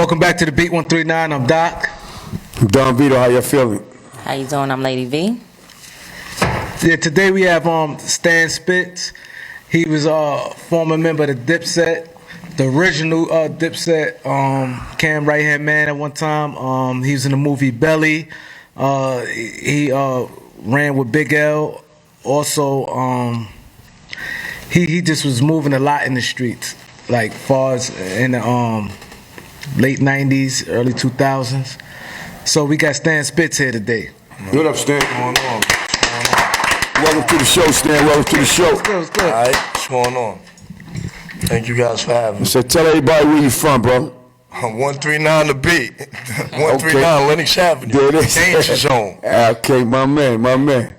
Welcome back to the Beat 139. I'm Doc. I'm Don Vito. How you feeling? How you doing? I'm Lady V. Yeah, today we have Stan Spitz. He was a former member of the Dipset, the original Dipset, Cam right hand man at one time. He was in the movie Belly. He ran with Big L. Also, he just was moving a lot in the streets, like far as in the late 90s, early 2000s. So we got Stan Spitz here today. What up, Stan? What's going on? Welcome to the show, Stan. Welcome to the show. What's good? What's good? All right, what's going on? Thank you guys for having me. So tell everybody where you from, bro. 139 The Beat. 139 Lennox Avenue. There it is. Danger Zone. Okay, my man.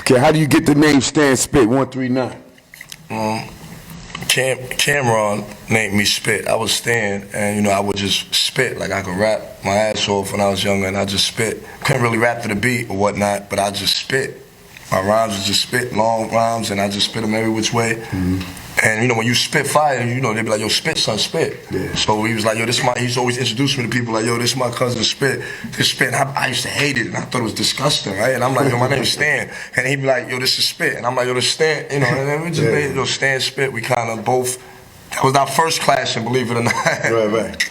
Okay, how do you get the name Stan Spit 139? Camron named me Spit. I was Stan, and I would just spit. Like I could rap my ass off when I was younger, and I just spit. Couldn't really rap to the beat or whatnot, but I just spit. My rhymes was just spit, long rhymes, and I just spit them every which way. Mm-hmm. And when you spit fire, they be like, yo, spit, son, spit. Yeah. So he was like, yo, he used to always introduce me to people like, yo, this is my cousin Spit. This Spit. And I used to hate it, and I thought it was disgusting, right? And I'm like, yo, my name's Stan. And he'd be like, yo, this is Spit. And I'm like, yo, this is Stan. And then we just made, Stan Spit. We kind of both, that was our first clashing, believe it or not. Right.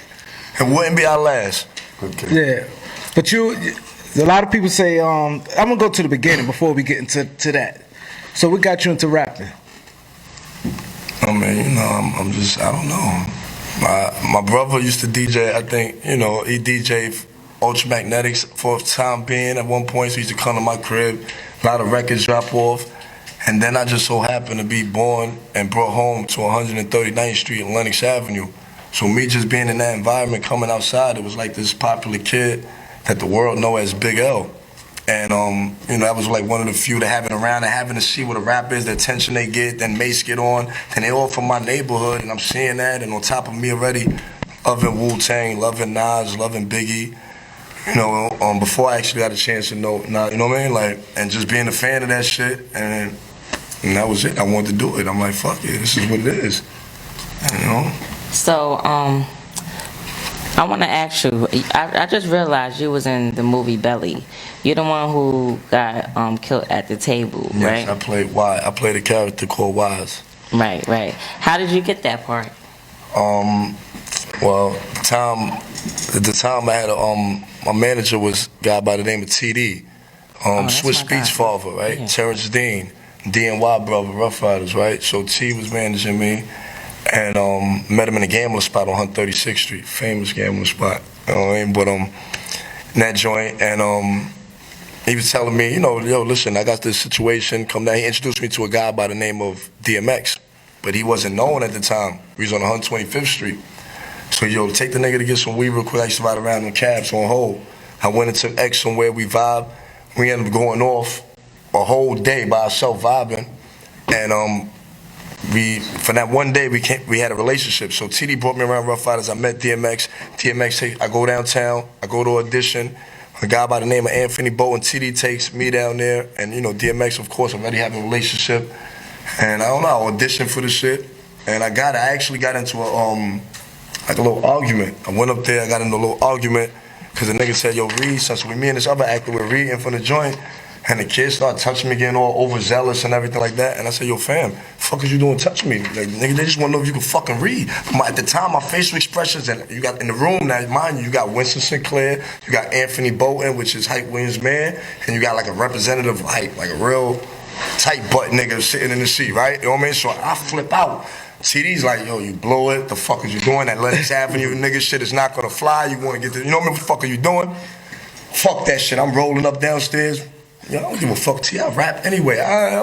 It wouldn't be our last. Okay. Yeah. But a lot of people say, I'm going to go to the beginning before we get into that. So what got you into rapping? I mean, I'm just, I don't know. My brother used to DJ, I think, he DJ'd Ultramagnetics for the time being at one point, so he used to come to my crib, a lot of records drop off, and then I just so happened to be born and brought home to 139th Street and Lennox Avenue. So me just being in that environment, coming outside, it was like this popular kid that the world know as Big L. And, that was like one of the few that having around and having to see what a rap is, the attention they get, then Mase get on. Then they all from my neighborhood, and I'm seeing that. And on top of me already loving Wu-Tang, loving Nas, loving Biggie, before I actually got a chance to know, you know what I mean? Like, and just being a fan of that shit, and that was it. I wanted to do it. I'm like, fuck it, this is what it is, So, I want to ask you, I just realized you was in the movie Belly. You're the one who got killed at the table, right? Yes, I played a character called Juelz. Right. How did you get that part? Well, at the time I had my manager was a guy by the name of TD, Swiss Beats father, right? Yeah. Terrence Dean, DNY brother, Rough Riders, right? So T was managing me. And met him in a gambling spot on 136th Street, famous gambling spot. You know what I mean? But in that joint, and he was telling me, yo, listen, I got this situation. Come down. He introduced me to a guy by the name of DMX, but he wasn't known at the time. He was on 125th Street. So yo, take the nigga to get some weed real quick. I used to ride around in cabs on hold. I went into X somewhere, we vibe. We ended up going off a whole day by ourselves vibing, and for that one day, we had a relationship. So TD brought me around Rough Riders. I met DMX. DMX, I go downtown. I go to audition. A guy by the name of Anthony Bo, and TD takes me down there. And DMX, of course, already having a relationship. And I don't know, I auditioned for the shit. And I actually got into a little argument. I went up there, I got into a little argument because the nigga said, yo, Reed, since me and this other actor were reading from the joint. And the kids started touching me, getting all overzealous and everything like that. And I said, yo, fam, fuck is you doing touching me? Like, nigga, they just want to know if you can fucking read. At the time, my facial expressions, and you got in the room, now mind you got Winston Sinclair, you got Anthony Bolton, which is Hype Williams' man, and you got like a representative of Hype, like a real tight butt nigga sitting in the seat, right? You know what I mean? So I flip out. TD's like, yo, you blow it, the fuck is you doing? That Lennox Avenue nigga shit is not gonna fly, you wanna get this, what the fuck are you doing? Fuck that shit, I'm rolling up downstairs. Yo, I don't give a fuck to you. I rap anyway.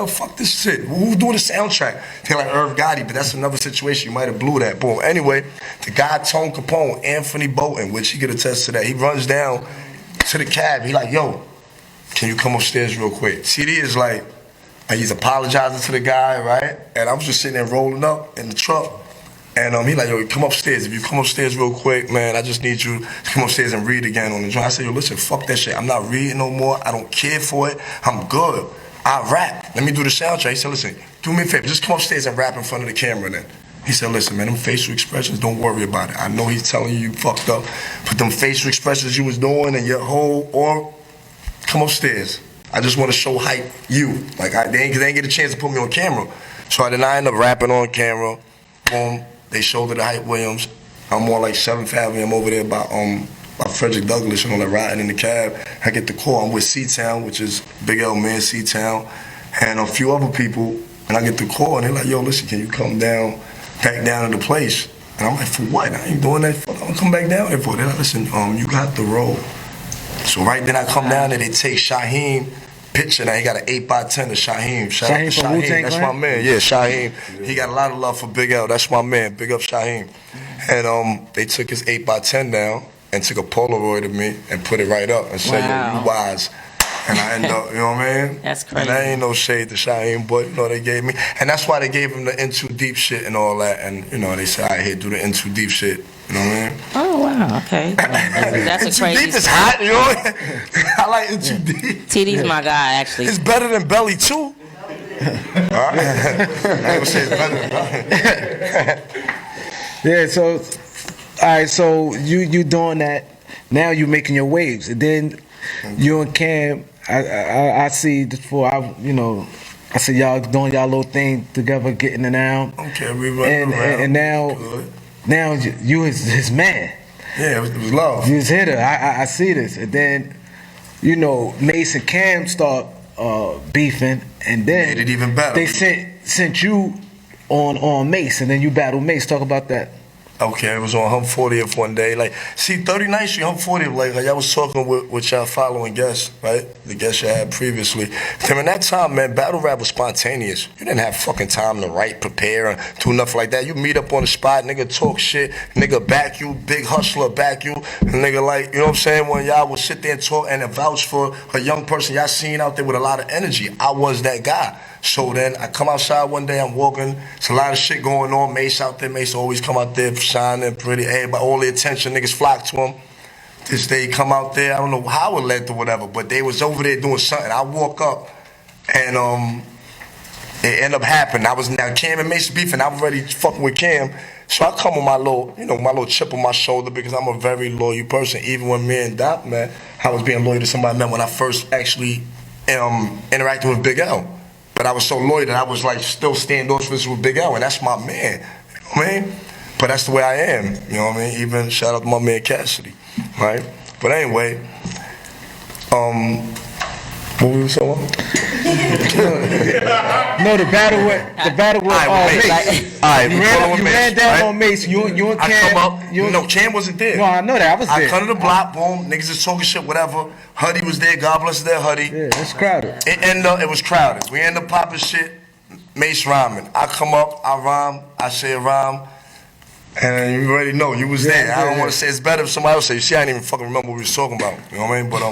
Fuck this shit. Who's doing the soundtrack? They're like Irv Gotti, but that's another situation. You might have blew that. Boom. Anyway, the guy Tone Capone, Anthony Bolton, which he could attest to that. He runs down to the cab. He like, yo, can you come upstairs real quick? TD is like, and he's apologizing to the guy, right? And I was just sitting there rolling up in the truck. And he like, yo, come upstairs. If you come upstairs real quick, man, I just need you to come upstairs and read again on the joint. I said, yo, listen, fuck that shit. I'm not reading no more. I don't care for it. I'm good. I rap. Let me do the soundtrack. He said, listen, do me a favor. Just come upstairs and rap in front of the camera then. He said, listen, man, them facial expressions, don't worry about it. I know he's telling you fucked up, but them facial expressions you was doing and your whole, or come upstairs. I just want to show hype you. Like, they ain't get a chance to put me on camera. So then I end up rapping on camera. Boom, they showed it to Hype Williams. I'm on like 7th Avenue. I'm over there by Frederick Douglass and all that, riding in the cab. I get the call. I'm with C-Town, which is Big L Man, C-Town, and a few other people. And I get the call, and they're like, yo, listen, can you come down, back down to the place? And I'm like, for what? I ain't doing that. Fuck, I'm come back down there for. They're like, listen, you got the role. So right then I come down there, they take Shyne picture. Now he got an 8x10 of Shyne. Shyne from Wu-Tang that's Clan? my man. Yeah, Shyne. He got a lot of love for Big L. That's my man. Big up Shyne. And they took his 8x10 down and took a Polaroid of me and put it right up and said, yo, you wise. And I end up, you know what I mean? That's crazy. And I ain't no shade to Shyne, but you know they gave me, and that's why they gave him the In Too Deep shit and all that. And you know they said, all right, here, do the In Too Deep shit. You know what I mean? Oh wow, okay. That's a crazy. In Too Deep is hot, you know. I like In Too Deep. TD's my guy, actually. It's better than Belly too. All right. I ain't gonna say it's better than Belly. Yeah, so, all right, so you doing that. Now you making your waves. And then you and Cam, I see before, I see y'all doing y'all little thing together, getting it down. Okay, we running around. And now you his man. Yeah, it was love. You his hitter. I see this. And then, Mase and Cam start beefing. And then made it even better. They sent you on Mase, and then you battled Mase. Talk about that. Okay, it was on Hump 40th one day. Like, see, 39th Street, Hump 40th, like I was talking with y'all following guests, right? The guests you had previously. Then in that time, man, battle rap was spontaneous. You didn't have fucking time to write, prepare, and do nothing like that. You meet up on the spot, nigga talk shit, nigga back you, big hustler back you, and nigga like, you know what I'm saying? When y'all would sit there and talk and vouch for a young person y'all seen out there with a lot of energy. I was that guy. So then I come outside one day, I'm walking, it's a lot of shit going on, Mase out there, Mase always come out there shining, pretty, everybody, all the attention, niggas flock to him. This day he come out there, I don't know how it led to whatever, but they was over there doing something. I walk up and it ended up happening. Now Cam and Mase beefing, I'm already fucking with Cam. So I come with my little chip on my shoulder because I'm a very loyal person. Even when me and Doc met, I was being loyal to somebody I met when I first actually interacted with Big L. But I was so loyal that I was like still standoffish with Big L, and that's my man. You know what I mean? But that's the way I am. You know what I mean? Even shout out to my man Cassidy, right? But anyway, what were we saying? No, the battle with Mase. All right, you ran down on Mase. You and Cam. I come up. Cam wasn't there. No, I know that. I was there. I come to the block. Boom. Niggas is talking shit. Whatever. Huddy was there. God bless their Huddy. Yeah, it's crowded. It was crowded. We end up popping shit. Mase rhyming. I come up. I rhyme. I say a rhyme. And you already know you was there. I don't want to say it's better if somebody else say. You see, I didn't even fucking remember what we was talking about. You know what I mean? But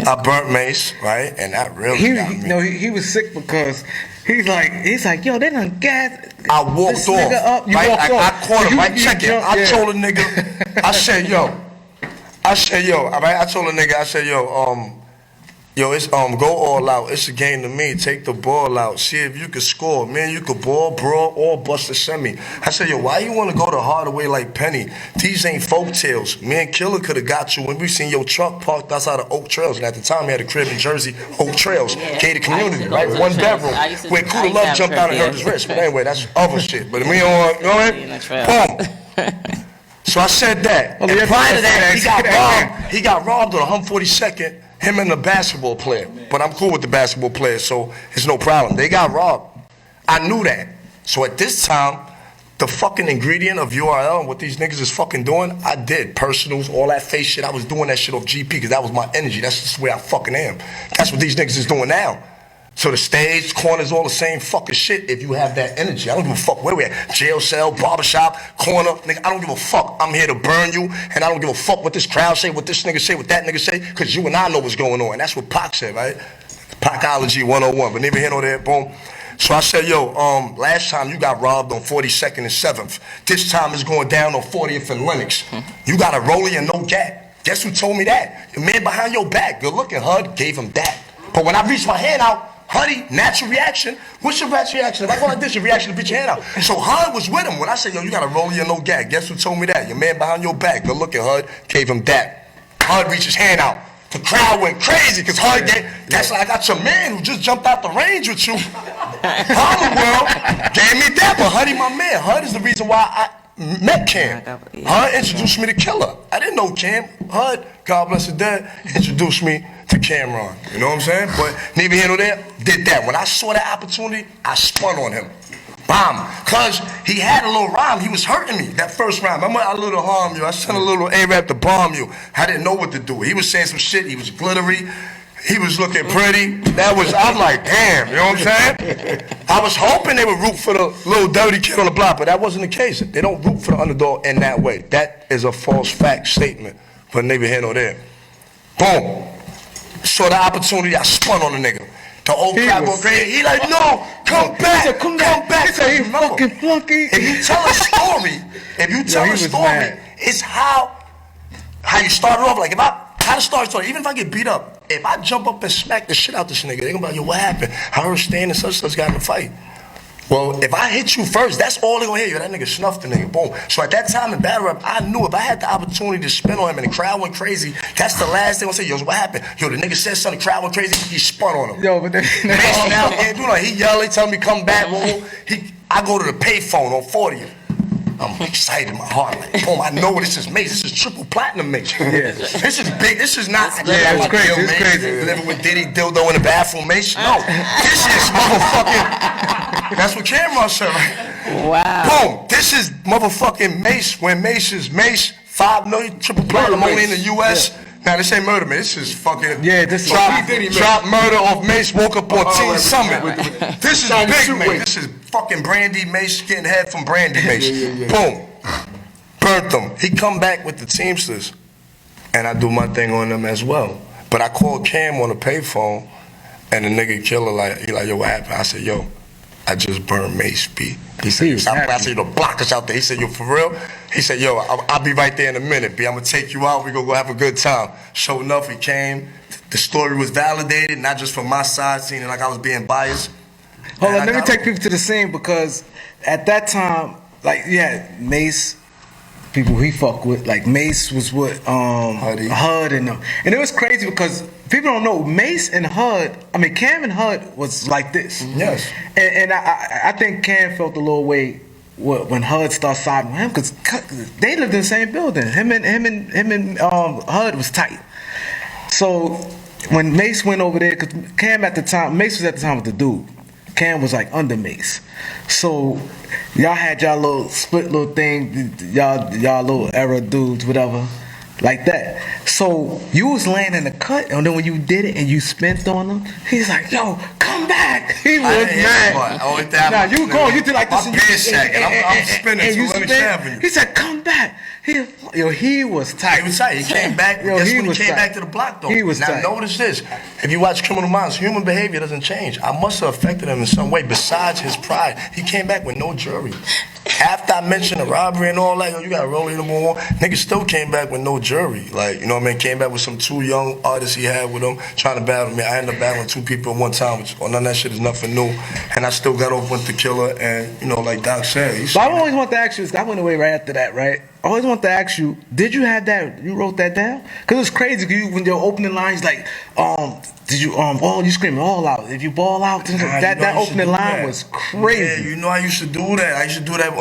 I burnt Mase, right? And that really got me. No, he was sick because he's like, yo, they done gas. I walked off. Up. You right? walked I off. caught him, right? Check it. I Yeah. told a nigga, I said, yo, all right? I told a nigga, I said, yo, it's go all out. It's a game to me. Take the ball out. See if you can score. Man, you could ball, brawl, or bust a semi. I said, yo, why you want to go the harder way like Penny? These ain't folk tales. Me and Killer could have got you when we seen your truck parked outside of Oak Trails. And at the time, he had a crib in Jersey, Oak Trails, gated community, right? One bedroom. Where Kuda Love jumped out and hurt his wrist. But anyway, that's other shit. But we on, you know what I mean? Boom. So I said that. And prior to that, he got robbed. He got robbed on 142nd. Him and the basketball player. But I'm cool with the basketball player, so it's no problem. They got robbed. I knew that. So at this time, the fucking ingredient of URL and what these niggas is fucking doing, I did. Personals, all that face shit. I was doing that shit off GP because that was my energy. That's just the way I fucking am. That's what these niggas is doing now. So the stage, corners, all the same fucking shit if you have that energy. I don't give a fuck where we at. Jail cell, barbershop, corner. Nigga, I don't give a fuck. I'm here to burn you, and I don't give a fuck what this crowd say, what this nigga say, what that nigga say, because you and I know what's going on. And that's what Pac said, right? Pacology 101, but neither here nor there, boom. So I said, yo, last time you got robbed on 42nd and 7th. This time it's going down on 40th and Lenox. You got a rollie and no gap. Guess who told me that? The man behind your back, good looking, HUD, gave him that. But when I reached my hand out, Huddy, natural reaction. What's your natural reaction? If I go like this, your reaction to put your hand out. So Hud was with him. When I said, yo, you gotta roll your no gag. Guess who told me that? Your man behind your back. Good looking Hud gave him that. Hud reached his hand out. The crowd went crazy because Hud that's like I got your man who just jumped out the range with you. Harlem World gave me that, but Huddy my man. Hud is the reason why I met Cam. Hud introduced me to Killer. I didn't know Cam. Hud, God bless his dad, introduced me to Camron. You know what I'm saying? But neither here nor there, did that. When I saw that opportunity, I spun on him. Bomb. Cause he had a little rhyme. He was hurting me. That first rhyme. I'm a little harm you. I sent a little A-rap to bomb you. I didn't know what to do. He was saying some shit. He was glittery. He was looking pretty. I'm like, damn, you know what I'm saying? I was hoping they would root for the little dirty kid on the block, but that wasn't the case. They don't root for the underdog in that way. That is a false fact statement, but neither here nor there. Boom. Saw the opportunity, I spun on the nigga. The old crowd going crazy. He like, no, come back, He said, come back. He said, he fucking flunky. If you tell a story, it's how you started off. Like how to start story. Even if I get beat up, if I jump up and smack the shit out this nigga, they gonna be like, yo, what happened? I heard Stan and such got in the fight. Well, if I hit you first, that's all they gonna hear. Yo, that nigga snuffed the nigga, boom. So at that time in battle rap, I knew if I had the opportunity to spin on him and the crowd went crazy, that's the last thing I'm gonna say, yo, what happened? Yo, the nigga said something, the crowd went crazy, he spun on him. Yo, but then he yelling, telling me come back, I go to the payphone on 40th. I'm excited in my heart, like, boom, I know this is Mase. This is triple platinum Mase. Yeah. This is big. This is not it's crazy. It's crazy. Living with Diddy dildo in the bathroom Mase. No, this is motherfucking. That's what Camron said, right? Wow. Boom. This is motherfucking Mase. When Mase is Mase, 5 million triple platinum only in the U.S. Yeah. Now this ain't murder, man. This is fucking drop murder off Mase. Woke up on Teen Summit. This is big Mase. This is fucking Brandy Mase getting head from Brandy Mase. Boom, burnt them. He come back with the Teamsters, and I do my thing on them as well. But I called Cam on the payphone, and the nigga Killer he like, yo, what happened? I said, yo, I just burned Mase, B. He said, I said, yo, the block us out there. He said, yo, for real? He said, yo, I'll be right there in a minute, B. I'm gonna take you out. We gonna go have a good time. Sure enough, he came. The story was validated, not just from my side, seeing it like I was being biased. Hold on, let me take people to the scene because at that time, like, yeah, Mase, people he fuck with, like Mase was with Hud and them. And it was crazy because people don't know, Mase and Hud, Cam and Hud was like this. Yes. And I think Cam felt a little way when Hud started siding with him because they lived in the same building. Him and Hud was tight. So when Mase went over there, because Cam at the time, Mase was at the time with the dude. Cam was like under Mase. So y'all had y'all little split little thing, y'all little era dudes, whatever, like that. So you was laying in the cut, and then when you did it and you spent on him, he's like, yo, come back. He was mad. Nah, you go, you did like this. My beard shaking, I'm spinning, and so let me stab you. He said, come back. He was tight. He was tight. He came back. Guess when he came back to the block, though? He was tight. Now, notice this. If you watch Criminal Minds, human behavior doesn't change. I must have affected him in some way besides his pride. He came back with no jury. After I mentioned the robbery and all that, yo, you got to roll in more. Niggas still came back with no jury. Like, you know what I mean? Came back with some 2 young artists he had with him trying to battle me. I ended up battling 2 people at one time, which none of that shit is nothing new. And I still got off with the Killer. And, you know, like Doc said. But I always want to ask you, I went away right after that, right? I always want to ask you, did you have that, you wrote that down? Because it's crazy, when your opening lines like, did you, you screaming all out. If you ball out, that opening line was crazy. Yeah, you know I used to do that. I used to do that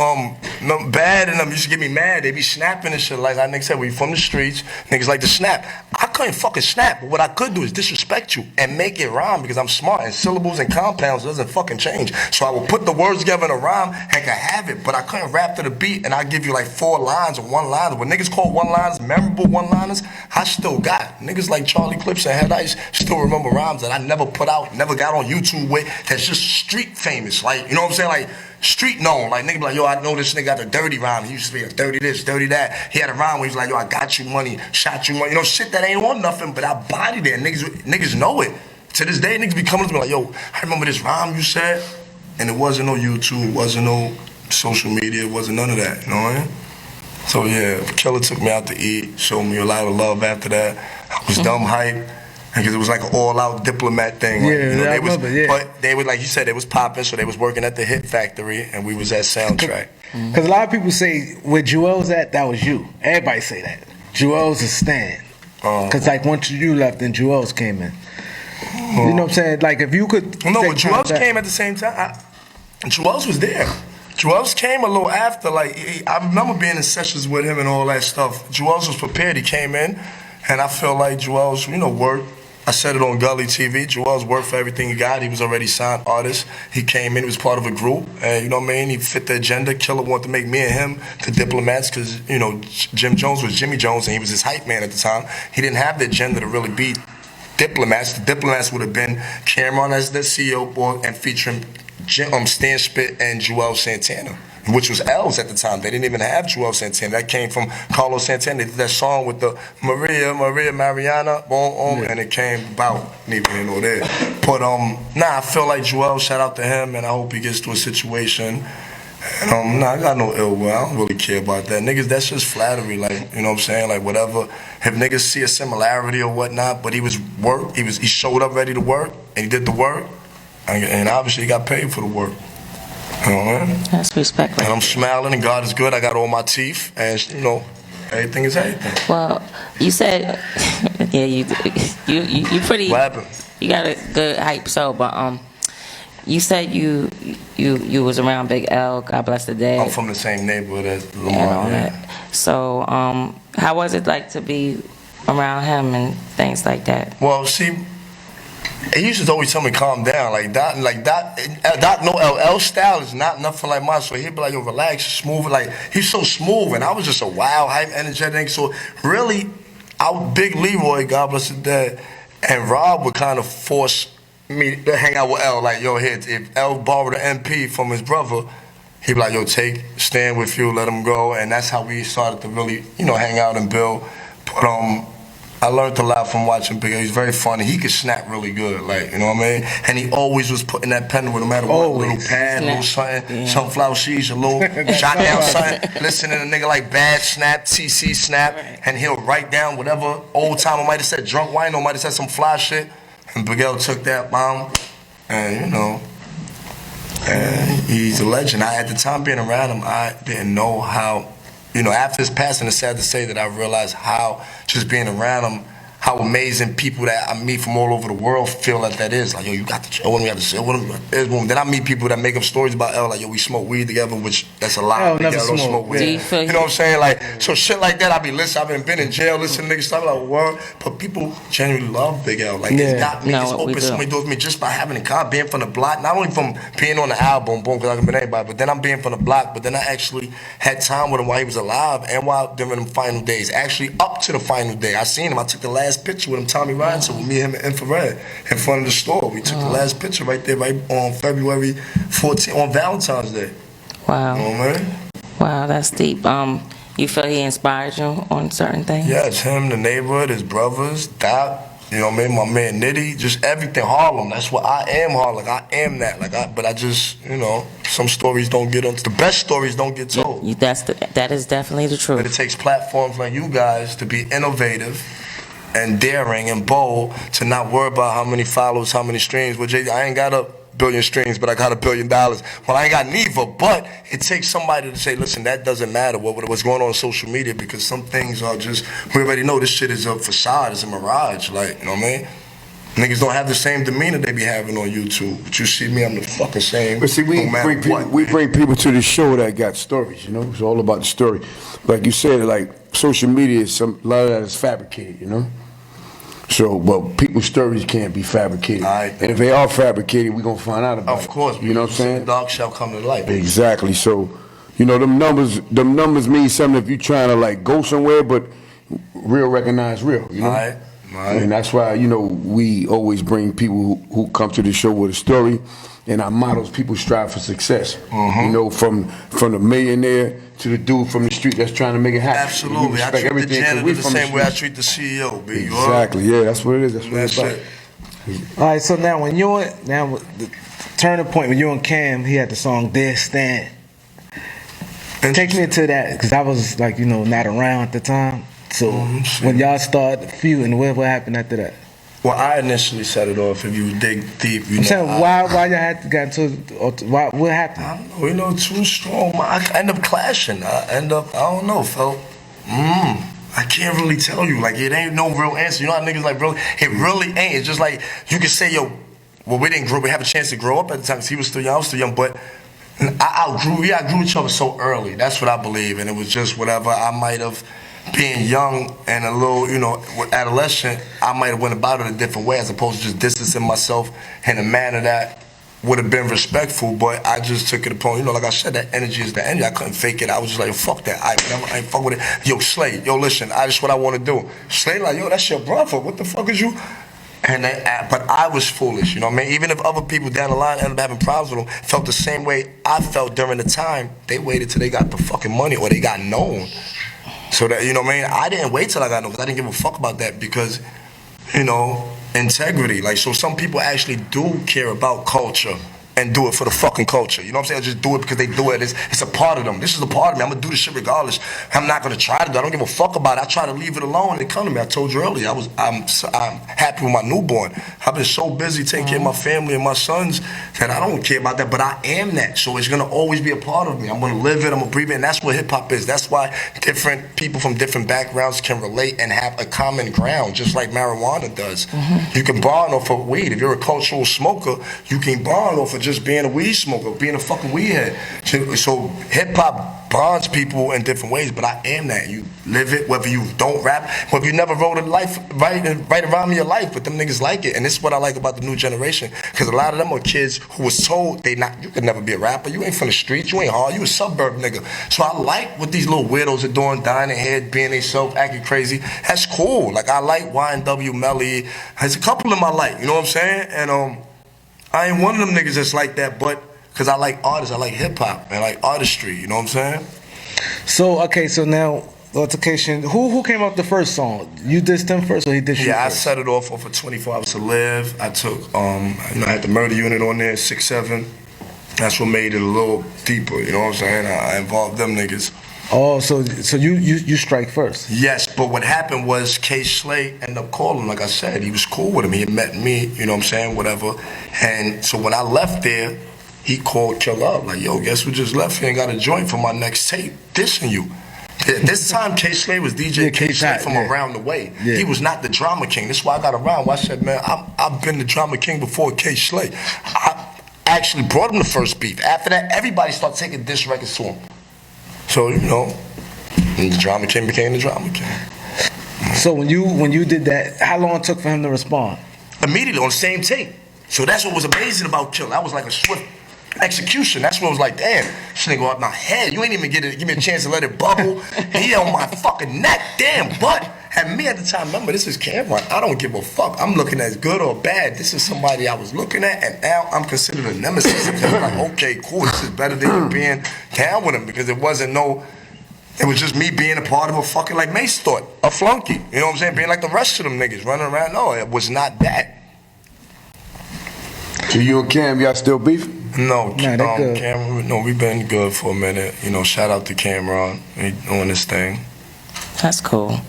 bad, and them used to get me mad. They be snapping and shit. Like I niggas said, we from the streets. Niggas like to snap. I couldn't fucking snap, but what I could do is disrespect you and make it rhyme because I'm smart, and syllables and compounds doesn't fucking change. So I would put the words together in a rhyme and could have it, but I couldn't rap to the beat, and I give you like 4 lines or 1-liners. When niggas call 1-liners memorable 1-liners, I still got. Niggas like Charlie Clips and Head Ice still remember rhymes that I never put out, never got on YouTube with, that's just street famous. Like, you know what I'm saying? Like, street known. Like, nigga be like, yo, I know this nigga got a dirty rhyme. He used to be a dirty this, dirty that. He had a rhyme where he was like, yo, I got you money, shot you money. You know, shit that ain't on nothing, but I bodied it. Niggas know it. To this day, niggas be coming to me like, yo, I remember this rhyme you said, and it wasn't no YouTube, it wasn't no social media, it wasn't none of that, you know what I mean? So yeah, Killer took me out to eat, showed me a lot of love after that. I was dumb hype. because it was like an all-out diplomat thing. Like, Yeah, you know, I they was, remember, yeah. But they was, like you said, they was popping, so they was working at the Hit Factory, and we was at Soundtrack. Because a lot of people say, where Juelz at, that was you. Everybody say that. Juelz is Stan. Because, like, once you left, then Juelz came in. You know what I'm saying? Like, if you could... No, take but time Juelz back- came at the same time. Juelz was there. Juelz came a little after. Like, I remember being in sessions with him and all that stuff. Juelz was prepared. He came in, and I feel like Juelz, you know, worked. I said it on Gully TV. Juelz worked for everything he got. He was already signed artist. He came in. He was part of a group, and you know what I mean. He fit the agenda. Killer wanted to make me and him the diplomats because you know Jim Jones was Jimmy Jones, and he was his hype man at the time. He didn't have the agenda to really be diplomats. The diplomats would have been Camron as the CEO board and featuring Stan Spit and Juelz Santana, which was L's at the time. They didn't even have Juelz Santana. That came from Carlos Santana. They did that song with the Mariana, boom, and it came about, neither here nor there. But I feel like Juelz, shout out to him, and I hope he gets to a situation. And I got no ill will. I don't really care about that. Niggas, that's just flattery, like, you know what I'm saying? Like, whatever. If niggas see a similarity or whatnot, but he showed up ready to work, and he did the work, and obviously he got paid for the work. You know what I mean? That's respectful. And I'm smiling, and God is good. I got all my teeth, and you know, everything is everything. Well, you said, yeah, you pretty. What happened? You got a good hype, so, but you said you was around Big L. God bless the dead. I'm from the same neighborhood as Lamar. And all Yeah. that. So, how was it like to be around him and things like that? Well, see, he used to always tell me calm down, Doc no LL style is not nothing like mine. So he'd be like, yo, relax, smooth. Like he's so smooth, and I was just a wild, hype, energetic. So really, Big Leroy, God bless his dead, and Rob would kind of force me to hang out with L. Like, yo, here, if L borrowed an MP from his brother, he'd be like, yo, stand with you, let him go, and that's how we started to really, you know, hang out and build. But I learned a lot from watching Big L. He's very funny. He could snap really good, like, you know what I mean? And he always was putting that pen with no matter what, Always. little pad, little something, Yeah. sunflower seeds, a little shot down something, listening to a nigga like Bad Snap, TC Snap, and he'll write down whatever old time I might have said, drunk wine, or might have said some fly shit, and Big L took that bomb, and you know, and he's a legend. At the time being around him, I didn't know how. You know, after his passing, it's sad to say that I realized how, just being around him, how amazing people that I meet from all over the world feel that is. Like, yo, you got the chill with him, you got to chill with him. Then I meet people that make up stories about L, like, yo, we smoke weed together, which that's a lie. L never Nigga, I don't smoked. weed. Do you feel You know what I'm saying? Like, so shit like that, I be listening. I've been in jail listening to niggas talk about word, but people genuinely love Big L. Like, Yeah. it's got me, No, it's we opened do. so many doors for me just by having a car, being from the block, not only from being on the album, boom, because I can be anybody, but then I'm being from the block, but then I actually had time with him while he was alive and while during the final days. Actually, up to the final day. I seen him. I took the last picture with him, Tommy Ryan, with me and him in Infrared in front of the store. We took the last picture right there, right on February 14th, on Valentine's Day. Wow. You know what I mean? Wow, that's deep. You feel he inspired you on certain things? Yeah, it's him, the neighborhood, his brothers, Doc, you know what I mean, my man Nitty, just everything. Harlem, that's what I am, Harlem. I am that. But I just, you know, some stories don't get on. The best stories don't get told. That is definitely the But it truth. takes platforms like you guys to be innovative and daring and bold, to not worry about how many follows, how many streams. Well, I ain't got a billion streams, but I got $1 billion. Well, I ain't got neither, but it takes somebody to say, listen, that doesn't matter what's going on social media, because some things are just, we already know this shit is a facade, it's a mirage, like, you know what I mean? Niggas don't have the same demeanor they be having on YouTube. But you see me, I'm the fucking same. But see, we no matter bring what. people, we bring people to the show that got stories, you know? It's all about the story. Like you said, like, social media, a lot of that is fabricated, you know? So, but people's stories can't be fabricated. Aight. And if they are fabricated, we're going to find out about it. Of course. You know what I'm saying? Dark shall come to light. Exactly. So, you know, them numbers mean something if you're trying to, like, go somewhere, but real recognize real, you know? Aight. And that's why, you know, we always bring people who come to the show with a story, and our mottos, people strive for success. You know, from the millionaire to the dude from the street that's trying to make it happen. Absolutely. We I respect treat the everything 'cause janitor we the from same way I street. treat the CEO, B. You heard? Exactly, yeah, that's what it is. That's what it's That's about. it. All right, so now the turning point when you and Cam, he had the song "Dear Stan." Take me into that, because I was like, you know, not around at the time. So when y'all started feuding, what happened after that? Well, I initially set it off. If you dig deep, you I'm know. saying, why you had to get to, why, what happened? I don't know, you know, too strong. I end up clashing. I don't know, felt. I can't really tell you. Like, it ain't no real answer. You know how niggas like, bro, it really ain't. It's just like, you can say, yo, well, we have a chance to grow up at the time because he was still young, I was still young, but we outgrew each other so early. That's what I believe, and it was just whatever I might have, being young and a little, you know, adolescent, I might have went about it a different way as opposed to just distancing myself in a manner that would have been respectful, but I just took it upon, you know, like I said, that energy is the energy. I couldn't fake it. I was just like, fuck that. I ain't fuck with it. Yo, Slay, yo, listen, just what I want to do. Slay like, yo, that's your brother. What the fuck is you? And but I was foolish, you know what I mean? Even if other people down the line ended up having problems with them, felt the same way I felt during the time, they waited till they got the fucking money or they got known. So that, you know what I mean? I didn't wait till I got known because I didn't give a fuck about that because, you know, integrity. Like, so some people actually do care about culture and do it for the fucking culture. You know what I'm saying? Just do it because they do it. It's a part of them. This is a part of me. I'm going to do this shit regardless. I'm not going to try to do it. I don't give a fuck about it. I try to leave it alone and it come to me. I told you earlier, I'm happy with my newborn. I've been so busy taking care of my family and my sons that I don't care about that, but I am that. So it's going to always be a part of me. I'm going to live it. I'm going to breathe it. And that's what hip-hop is. That's why different people from different backgrounds can relate and have a common ground, just like marijuana does. You can bond off of weed. If you're a cultural smoker, you can bond off of just being a weed smoker, being a fucking weed head. So hip-hop bonds people in different ways, but I am that. You live it, whether you don't rap, whether you never wrote a life right around your life, but them niggas like it. And this is what I like about the new generation, because a lot of them are kids who was told you could never be a rapper, you ain't from the streets, you ain't hard, you a suburb nigga. So I like what these little weirdos are doing, dying their head, being they self, acting crazy. That's cool. Like, I like YNW, Melly. There's a couple of them I like, you know what I'm saying? And I ain't one of them niggas that's like that, but because I like artists, I like hip-hop, and I like artistry, you know what I'm saying? So, okay, so now, altercation, who came up with the first song? You dissed him first or he dissed you Yeah, first? I set it off for 24 Hours to Live. I took, you know, I had the Murder Unit on there, 6'7". That's what made it a little deeper, you know what I'm saying? I involved them niggas. Oh, so you strike first? Yes, but what happened was K. Slay ended up calling, like I said. He was cool with him. He had met me, you know what I'm saying, whatever. And so when I left there, he called Kill up, like, yo, guess who just left here and got a joint for my next tape, dissing you. This time, K. Slay was DJ K. Slay from around the way. Yeah. He was not the drama king. That's why I got around. Why I said, man, I've been the drama king before K. Slay. I actually brought him the first beef. After that, everybody started taking diss records to him. So, you know, the drama king became the drama king. So when you did that, how long it took for him to respond? Immediately on the same tape. So that's what was amazing about Kill. That was like a swift execution. That's what was like, damn, this nigga up my head. You ain't even give me a chance to let it bubble. He on my fucking neck, damn. But and me at the time, remember, this is Camron. I don't give a fuck. I'm looking at good or bad. This is somebody I was looking at, and now I'm considered a nemesis. I'm like, okay, cool. This is better than you being down with him, because it was just me being a part of a fucking, like Mase thought, a flunky. You know what I'm saying? Being like the rest of them niggas running around. No, it was not that. So you and Cam, y'all still beef? No, good. Camron, no, we've been good for a minute. You know, shout out to Camron. He doing this thing. That's cool.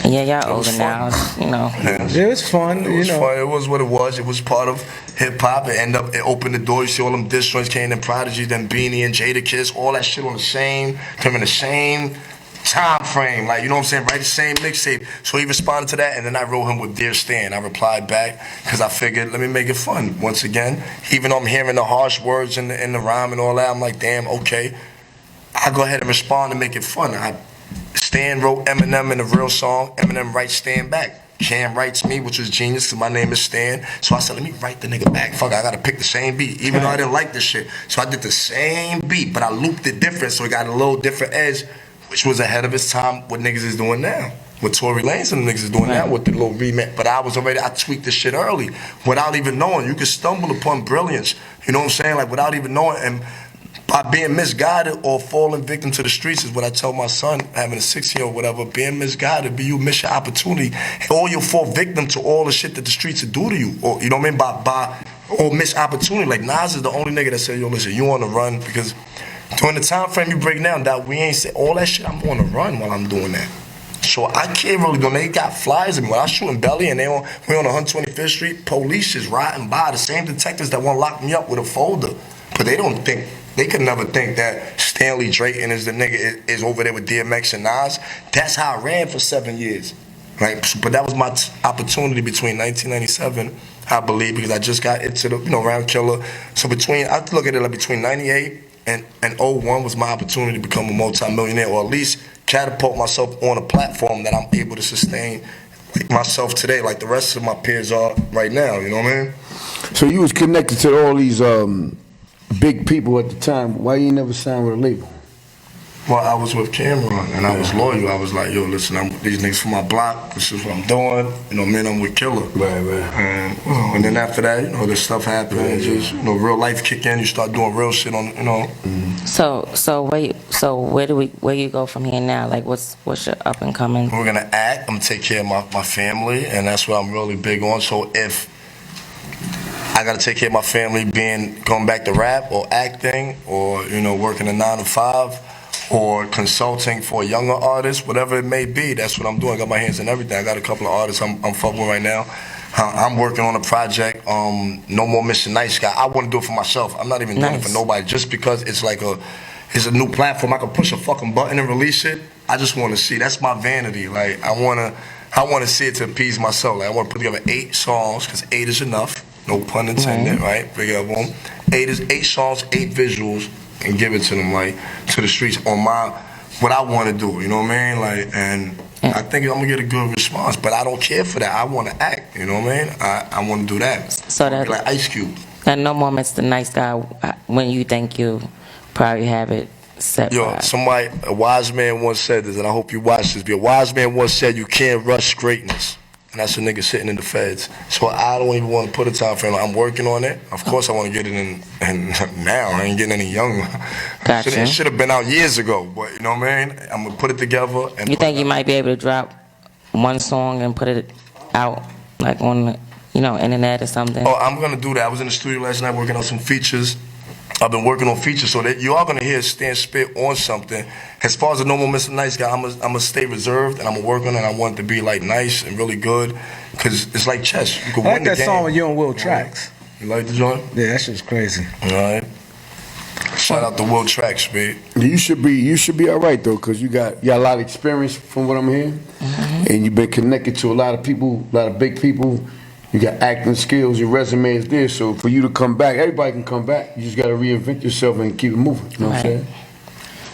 Yeah, y'all older now, you know. It was fun, It was fun. It was what it was. It was part of hip-hop. It opened the door. You see all them diss joints came in, Prodigy, then Beanie and Jada Kiss, all that shit on the same time frame. Like, you know what I'm saying? Right, the same mixtape. So he responded to that, and then I wrote him with Dear Stan. I replied back, because I figured, let me make it fun. Once again, even though I'm hearing the harsh words in the rhyme and all that, I'm like, damn, okay. I go ahead and respond and make it fun. Stan wrote Eminem in the real song. Eminem writes Stan back. Cam writes me, which was genius, because my name is Stan. So I said, let me write the nigga back. Fuck, I gotta pick the same beat, even though I didn't like this shit. So I did the same beat, but I looped it different, so it got a little different edge, which was ahead of its time, what niggas is doing now. What Tory Lanez and the niggas is doing now with the little remix. But I tweaked this shit early, without even knowing. You could stumble upon brilliance, you know what I'm saying? Like, without even knowing, and by being misguided or falling victim to the streets is what I tell my son, having a 16-year-old, whatever, being misguided, you miss your opportunity, or you'll fall victim to all the shit that the streets will do to you, or, you know what I mean, or miss opportunity. Like, Nas is the only nigga that said, yo, listen, you on the run, because during the time frame you break down, that we ain't say all that shit, I'm on the run while I'm doing that. So I can't really do. They got flyers of me when I shoot in Belly and we on 125th Street. Police is riding by, the same detectives that want to lock me up with a folder, but they could never think that Stanley Drayton is the nigga is over there with DMX and Nas. That's how I ran for 7 years, right? But that was my opportunity between 1997, I believe, because I just got into the round killer. So I look at it like between 98 and 01 was my opportunity to become a multi-millionaire, or at least catapult myself on a platform that I'm able to sustain myself today, like the rest of my peers are right now. You know what I mean? So you was connected to all these big people at the time. Why you never signed with a label? Well, I was with Camron and I was loyal. I was like, yo, listen, these niggas from my block. This is what I'm doing. Man, I'm with Killer. Right. And then after that, this stuff happened. And just real life kick in. You start doing real shit on, So where you go from here now? Like, what's your up and coming? We're gonna act. I'm gonna take care of my family, and that's what I'm really big on. So if I gotta take care of my family, going back to rap or acting or working a 9 to 5. Or consulting for a younger artist, whatever it may be, that's what I'm doing. I got my hands in everything. I got a couple of artists I'm fucking with right now. I'm working on a project, No More Mr. Nice Guy. I want to do it for myself. I'm not even doing it for nobody, just because it's a new platform. I can push a fucking button and release it. I just want to see. That's my vanity. Like I want to see it to appease myself. Like I want to put together 8 songs, because 8 is enough. No pun intended, right? Big up on 8 songs, 8 visuals. And give it to them, to the streets on what I want to do, you know what I mean? And I think I'm gonna get a good response, but I don't care for that. I want to act, you know what I mean? I want to do that. So that like Ice Cube. That No More Mr. Nice Guy. When you think you probably have it set? Yo, a wise man once said this, and I hope you watch this. But a wise man once said, "You can't rush greatness." And that's a nigga sitting in the feds. So I don't even want to put a time frame. I'm working on it. Of course I want to get it in, and now I ain't getting any younger. Gotcha. It should have been out years ago, but you know what I mean? I'm going to put it together. And you think you might be able to drop one song and put it out, like on the, internet or something? Oh, I'm going to do that. I was in the studio last night working on some features. I've been working on features, so that you are going to hear Stan spit on something. As far as the No More Mr. Nice Guy, I'm gonna stay reserved, and I'm gonna work on it. I want it to be nice and really good, because it's like chess. You can win the game. I like that song with you and Will Tracks. You like the joint? Yeah, that shit's crazy. All right. Shout out to Will Tracks, babe. You should be all right though, because you got a lot of experience from what I'm hearing, and you've been connected to a lot of people, a lot of big people. You got acting skills, your resume is there, so for you to come back, everybody can come back. You just got to reinvent yourself and keep it moving. You know what I'm saying?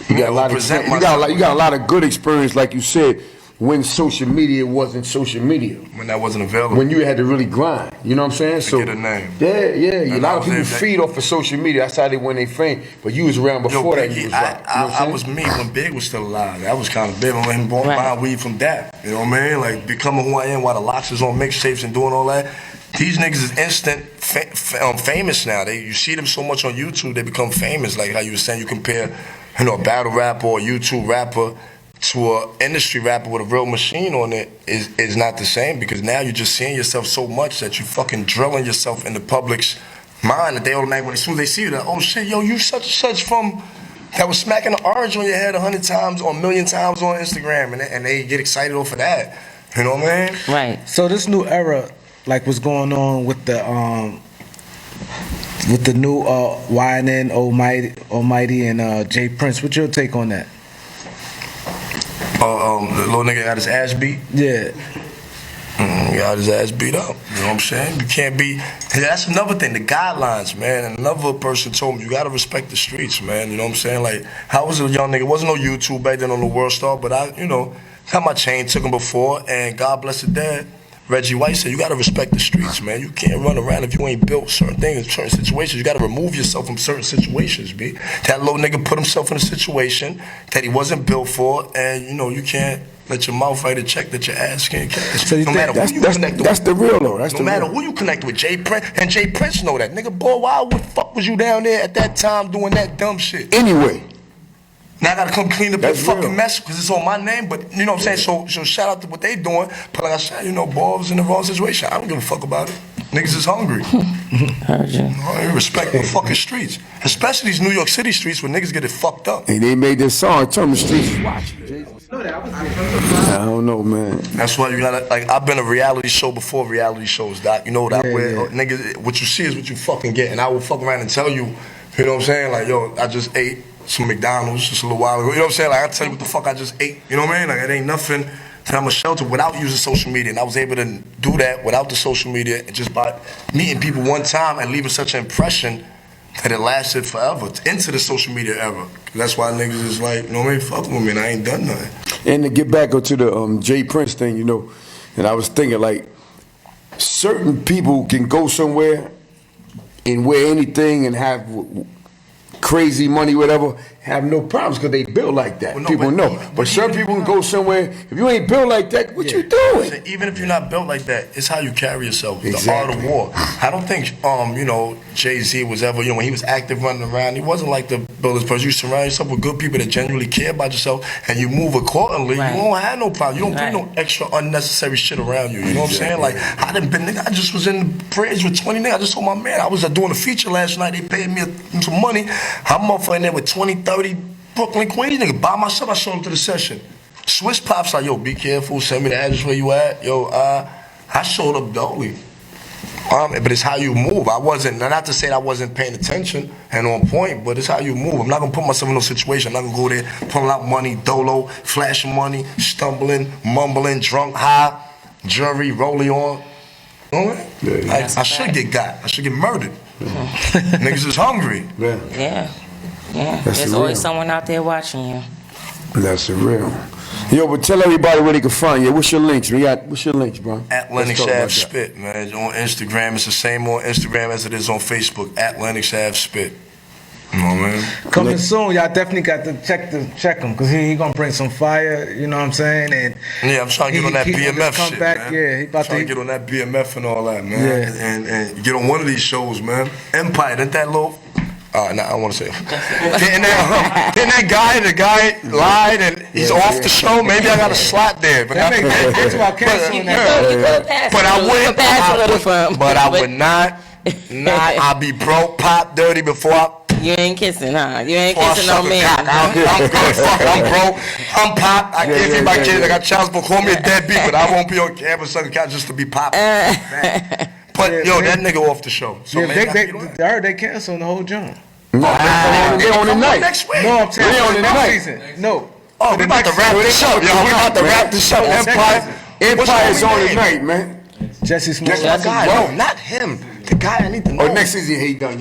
You got a lot of good experience, like you said, when social media wasn't social media. When that wasn't available. When you had to really grind. You know what I'm saying? To get a name. Yeah. A lot of people feed off of social media. That's how they win their fame. But you was around before that. You was I was me when Big was still alive. That was kind of big. When he buying weed from that. You know what I mean? Like becoming who I am while the Locks is on mixtapes and doing all that. These niggas is instant famous now. You see them so much on YouTube, they become famous. Like how you were saying, you compare, a battle rapper or a YouTube rapper to an industry rapper with a real machine on it is not the same, because now you're just seeing yourself so much that you fucking drilling yourself in the public's mind that they automatically, as soon as they see you, that, oh shit, yo, you such and such from that was smacking the orange on your head 100 times or 1,000,000 times on Instagram, and they get excited off of that. You know what I mean? Right. So this new era, like what's going on with the new YNN Almighty and Jay Prince, what's your take on that? The little nigga got his ass beat? Yeah. He got his ass beat up. You know what I'm saying? You can't be. That's another thing, the guidelines, man. And another person told me, you gotta respect the streets, man. You know what I'm saying? Like, how was a young nigga? Wasn't no YouTube back then on the World Star, but I, got my chain, took him before, and God bless the dad. Reggie White said, you gotta respect the streets, man. You can't run around if you ain't built certain things, certain situations. You gotta remove yourself from certain situations, B. That little nigga put himself in a situation that he wasn't built for, and you can't let your mouth write a check that your ass can't catch. So no matter who you connect with. That's the real though. No matter who you connect with, Jay Prince, and Jay Prince know that. Nigga, boy, why the fuck was you down there at that time doing that dumb shit? Anyway. Now I gotta come clean up that fucking mess because it's on my name, but you know what I'm saying? So shout out to what they doing. But like I said, boy, I was in the wrong situation. I don't give a fuck about it. Niggas is hungry. Heard you. I respect the fucking streets. Especially these New York City streets where niggas get it fucked up. And they made this song, Turn the Streets is watching. I don't know, man. That's why you gotta, like, I've been a reality show before reality shows, Doc. You know that way, nigga, what you see is what you fucking get. And I will fuck around and tell you, you know what I'm saying? Like, yo, I just ate some McDonald's just a little while ago. You know what I'm saying? Like, I tell you what the fuck I just ate. You know what I mean? Like, it ain't nothing that I'm a shelter without using social media. And I was able to do that without the social media and just by meeting people one time and leaving such an impression that it lasted forever into the social media era. That's why niggas is like, you know what I mean? Fuck with me and I ain't done nothing. And to get back onto the Jay Prince thing, you know, and I was thinking like, certain people can go somewhere and wear anything and have crazy money, whatever, have no problems because they built like that. Well, no, people know. But certain people can go somewhere, if you ain't built like that, what you doing? Even if you're not built like that, it's how you carry yourself. Exactly. The art of war. I don't think, you know, Jay-Z was ever, you know, when he was active running around, he wasn't like the builders person. You surround yourself with good people that genuinely care about yourself and you move accordingly, you won't have no problem. You don't bring no extra unnecessary shit around you. You know what I'm saying? Like, I done been, nigga, I just was in the bridge with 20 niggas. I just told my man, I was doing a feature last night. They paid me some money. I'm motherfucking there with 20, 30 Brooklyn Queens nigga. By myself, I showed up to the session. Swiss Pops like, yo, be careful, send me the address where you at. Yo, I showed up dully. But it's how you move. I wasn't, not to say that I wasn't paying attention and on point, but it's how you move. I'm not gonna put myself in no situation. I'm not gonna go there, pulling out money, dolo, flashing money, stumbling, mumbling, drunk, high, jury, rolling on. You know what? I should get got. I should get murdered. Niggas is hungry. Yeah. There's always someone out there watching you. That's real. Yo, but tell everybody where they can find you. What's your links? What's your links, bro? At Lennox Ave Spit, man. It's on Instagram. It's the same on Instagram as it is on Facebook. At Lennox Ave Spit. You know what I mean? Coming soon, y'all definitely got to check him because he gonna bring some fire. You know what I'm saying? And yeah, I'm trying to get on that BMF come shit, back, man. Yeah, he about trying to get on that BMF and all that, man. Yeah. And get on one of these shows, man. Empire, didn't that little? Nah, I don't want to say it. Didn't that guy lied and he's off the show? Maybe I got a slot there. But I would not. I'll be broke, pop, dirty before I. You ain't kissing, huh? You ain't kissing no man. I'm good, fuck, I'm broke, I'm pop, I can't feed my kids, I got child support, call me a deadbeat, but I won't be on camera sucking cow just to be popping. But yo, that nigga off the show. So I heard they canceling the whole joint. No, they on the night. Next week. No, I'm telling you, the next season. No. Oh, we about to wrap this up, yo. We about to wrap this up. Empire's on the night, man. Jesse Smith. No, not him. The guy I need to know. Oh, next season he done,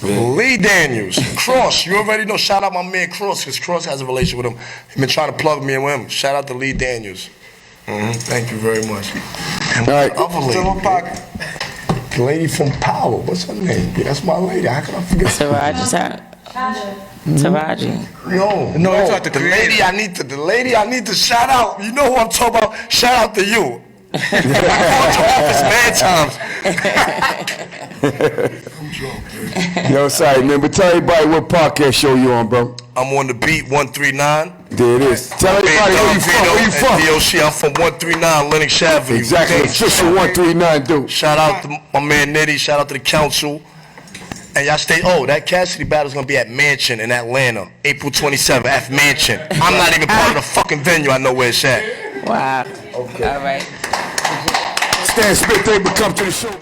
Lee Daniels. Cross, you already know. Shout out my man Cross, because Cross has a relationship with him. He been trying to plug me in with him. Shout out to Lee Daniels. Thank you very much. And other lady, the lady from Power, what's her name? Yeah, that's my lady. How can I forget? Taraji. No, it's not the lady I need to shout out. You know who I'm talking about? Shout out to you. I called your office mad times. I'm drunk, man. Yo, sorry, man, but tell everybody what podcast show you on, bro. I'm on the beat 139. There it is. Tell everybody where you from. Where you from? DOC, I'm from 139 Lennox Avenue. Exactly. Official 139 dude. Shout out to my man Nitty. Shout out to the council. And y'all stay. Oh, that Cassidy battle's gonna be at Mansion in Atlanta, April 27th at Mansion. I'm not even part of the fucking venue. I know where it's at. Wow. Okay. All right. Stan Smith, they would come to the show.